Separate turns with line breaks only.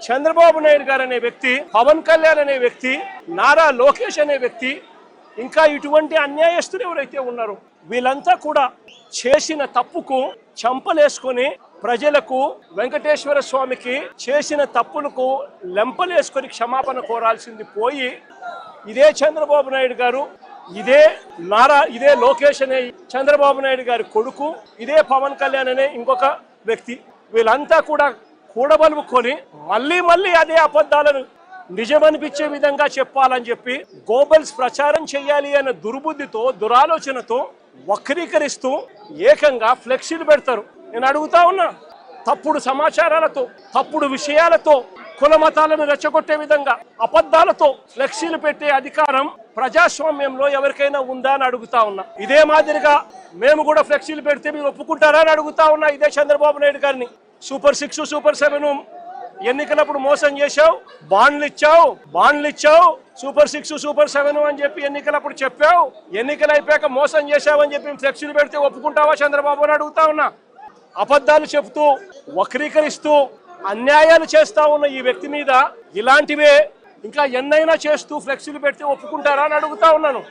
చంద్రబాబు నాయుడు గారు అనే వ్యక్తి, పవన్ కళ్యాణ్ అనే వ్యక్తి, నారా లోకేష్ అనే వ్యక్తి, ఇంకా ఇటువంటి అన్యాయస్తులు ఎవరైతే ఉన్నారో వీళ్ళంతా కూడా చేసిన తప్పుకు చంపలేసుకొని ప్రజలకు, వెంకటేశ్వర స్వామికి చేసిన తప్పులకు లెంపలేసుకొని క్షమాపణ కోరాల్సింది పోయి ఇదే చంద్రబాబు నాయుడు గారు, ఇదే లోకేష్ అనే చంద్రబాబు నాయుడు గారి కొడుకు, ఇదే పవన్ కళ్యాణ్ అనే ఇంకొక వ్యక్తి, వీళ్ళంతా కూడా కూడబలుపుకొని మళ్ళీ అదే అబద్ధాలను నిజమనిపించే విధంగా చెప్పాలని చెప్పి గోబల్స్ ప్రచారం చేయాలి అనే దుర్బుద్ధితో, దురాలోచనతో వక్రీకరిస్తూ ఏకంగా ఫ్లెక్సీలు పెడతారు. నేను అడుగుతా ఉన్నా, తప్పుడు సమాచారాలతో, తప్పుడు విషయాలతో, కుల మతాలను రెచ్చగొట్టే విధంగా అబద్ధాలతో ఫ్లెక్సీలు పెట్టే అధికారం ప్రజాస్వామ్యంలో ఎవరికైనా ఉందా అని అడుగుతా ఉన్నా. ఇదే మాదిరిగా మేము కూడా ఫ్లెక్సీలు పెడితే మీరు ఒప్పుకుంటారా అని అడుగుతా ఉన్నా ఇదే చంద్రబాబు నాయుడు గారిని. సూపర్ 6, సూపర్ 7 ఎన్నికలప్పుడు మోసం చేశావు, బాండ్లు ఇచ్చావు, సూపర్ 6, సూపర్ 7 అని చెప్పి ఎన్నికలప్పుడు చెప్పావు, ఎన్నికలు అయిపోయాక మోసం చేశావు అని చెప్పి ఫ్లెక్సీలు పెడితే ఒప్పుకుంటావా చంద్రబాబు అని అడుగుతా ఉన్నా. అబద్ధాలు చెబుతూ, వక్రీకరిస్తూ, అన్యాయాలు చేస్తా ఉన్న ఈ వ్యక్తి మీద ఇలాంటివే ఇంకా ఎన్నైనా చేస్తూ ఫ్లెక్సీలు పెడితే ఒప్పుకుంటారా అని అడుగుతా ఉన్నాను.